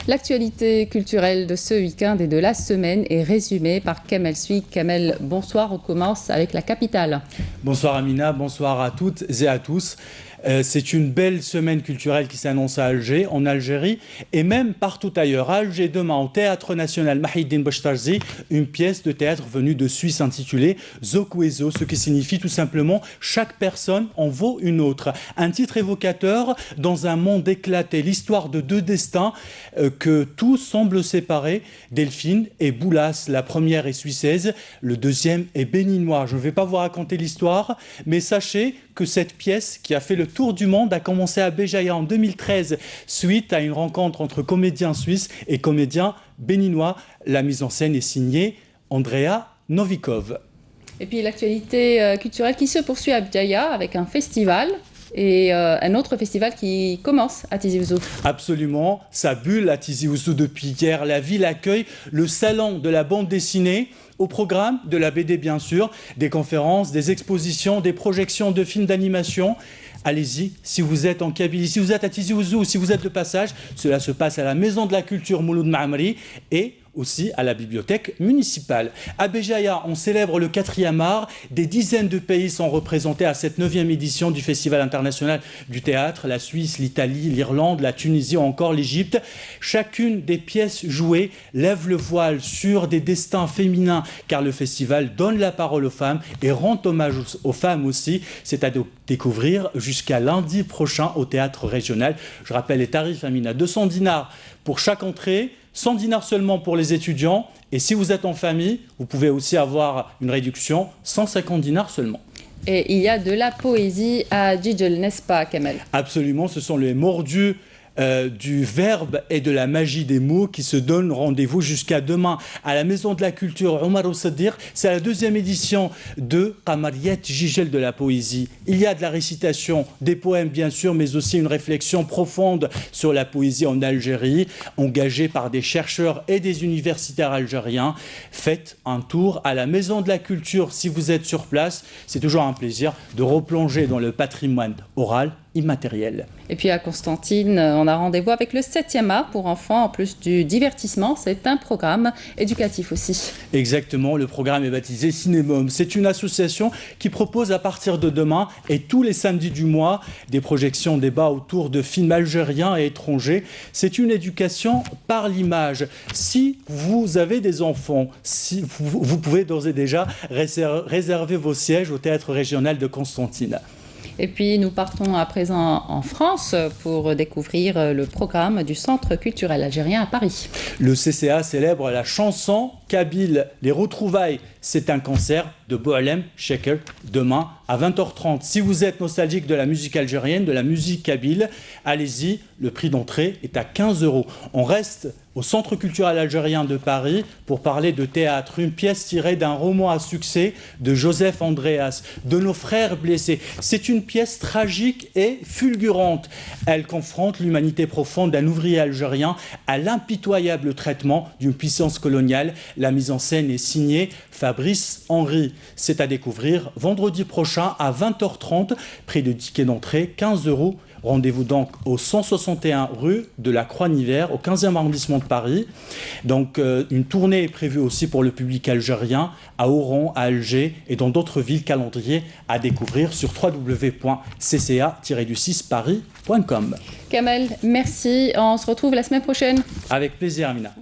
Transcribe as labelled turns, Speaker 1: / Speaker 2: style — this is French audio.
Speaker 1: L'actualité culturelle de ce week-end et de la semaine est résumée par Kamel Suik. Kamel, bonsoir, on commence avec la capitale.
Speaker 2: Bonsoir Amina, bonsoir à toutes et à tous. C'est une belle semaine culturelle qui s'annonce à Alger, en Algérie et même partout ailleurs. À Alger, demain, au Théâtre National Mahiddin Bouchtarzi, une pièce de théâtre venue de Suisse intitulée Zokwézo, ce qui signifie tout simplement « Chaque personne en vaut une autre ». Un titre évocateur dans un monde éclaté, l'histoire de deux destins que tout semble séparer. Delphine et Boulas, la première est suissaise, le deuxième est béninois. Je ne vais pas vous raconter l'histoire, mais sachez que cette pièce qui a fait le tour du monde a commencé à Béjaïa en 2013 suite à une rencontre entre comédiens suisses et comédiens béninois. La mise en scène est signée Andrea Novikov.
Speaker 1: Et puis l'actualité culturelle qui se poursuit à Béjaïa avec un festival et un autre festival qui commence à Tizi Ouzou.
Speaker 2: Absolument, ça bulle à Tizi Ouzou depuis hier. La ville accueille le salon de la bande dessinée. Au programme de la BD, bien sûr, des conférences, des expositions, des projections de films d'animation. Allez-y, si vous êtes en Kabylie, si vous êtes à Tizi Ouzou, si vous êtes de passage, cela se passe à la Maison de la Culture Mouloud Maamri et aussi à la bibliothèque municipale. À Béjaïa, on célèbre le 4e art. Des dizaines de pays sont représentés à cette 9e édition du Festival international du théâtre. La Suisse, l'Italie, l'Irlande, la Tunisie ou encore l'Égypte. Chacune des pièces jouées lève le voile sur des destins féminins car le festival donne la parole aux femmes et rend hommage aux femmes aussi. C'est à découvrir jusqu'à lundi prochain au théâtre régional. Je rappelle les tarifs, Amina, 200 dinars pour chaque entrée, 100 dinars seulement pour les étudiants. Et si vous êtes en famille, vous pouvez aussi avoir une réduction, 150 dinars seulement.
Speaker 1: Et il y a de la poésie à Djidjel, n'est-ce pas, Kamel?
Speaker 2: Absolument, ce sont les mordus du verbe et de la magie des mots qui se donnent rendez-vous jusqu'à demain à la Maison de la Culture Omar Oussadir. C'est la 2e édition de Qamariat Djidjel de la poésie. Il y a de la récitation, des poèmes bien sûr, mais aussi une réflexion profonde sur la poésie en Algérie, engagée par des chercheurs et des universitaires algériens. Faites un tour à la Maison de la Culture si vous êtes sur place. C'est toujours un plaisir de replonger dans le patrimoine oral immatériel.
Speaker 1: Et puis à Constantine, on a rendez-vous avec le 7e art pour enfants. En plus du divertissement, c'est un programme éducatif aussi.
Speaker 2: Exactement, le programme est baptisé Cinémum. C'est une association qui propose à partir de demain et tous les samedis du mois des projections, débats autour de films algériens et étrangers. C'est une éducation par l'image. Si vous avez des enfants, si vous pouvez d'ores et déjà réserver vos sièges au théâtre régional de Constantine.
Speaker 1: Et puis nous partons à présent en France pour découvrir le programme du Centre culturel algérien à Paris.
Speaker 2: Le CCA célèbre la chanson kabyle. Les retrouvailles, c'est un concert de Boualem Sheker demain à 20h30. Si vous êtes nostalgique de la musique algérienne, de la musique kabyle, allez-y, le prix d'entrée est à 15 €. On reste au Centre culturel algérien de Paris pour parler de théâtre, une pièce tirée d'un roman à succès de Joseph Andreas, de nos frères blessés. C'est une pièce tragique et fulgurante. Elle confronte l'humanité profonde d'un ouvrier algérien à l'impitoyable traitement d'une puissance coloniale. La mise en scène est signée Fabrice Henry. C'est à découvrir vendredi prochain à 20h30, prix de ticket d'entrée 15 €. Rendez-vous donc au 161 rue de la Croix-Niver, au 15e arrondissement de Paris. Donc une tournée est prévue aussi pour le public algérien à Oran, à Alger et dans d'autres villes. Calendrier à découvrir sur www.cca-paris.com.
Speaker 1: Kamel, merci. On se retrouve la semaine prochaine.
Speaker 2: Avec plaisir, Amina.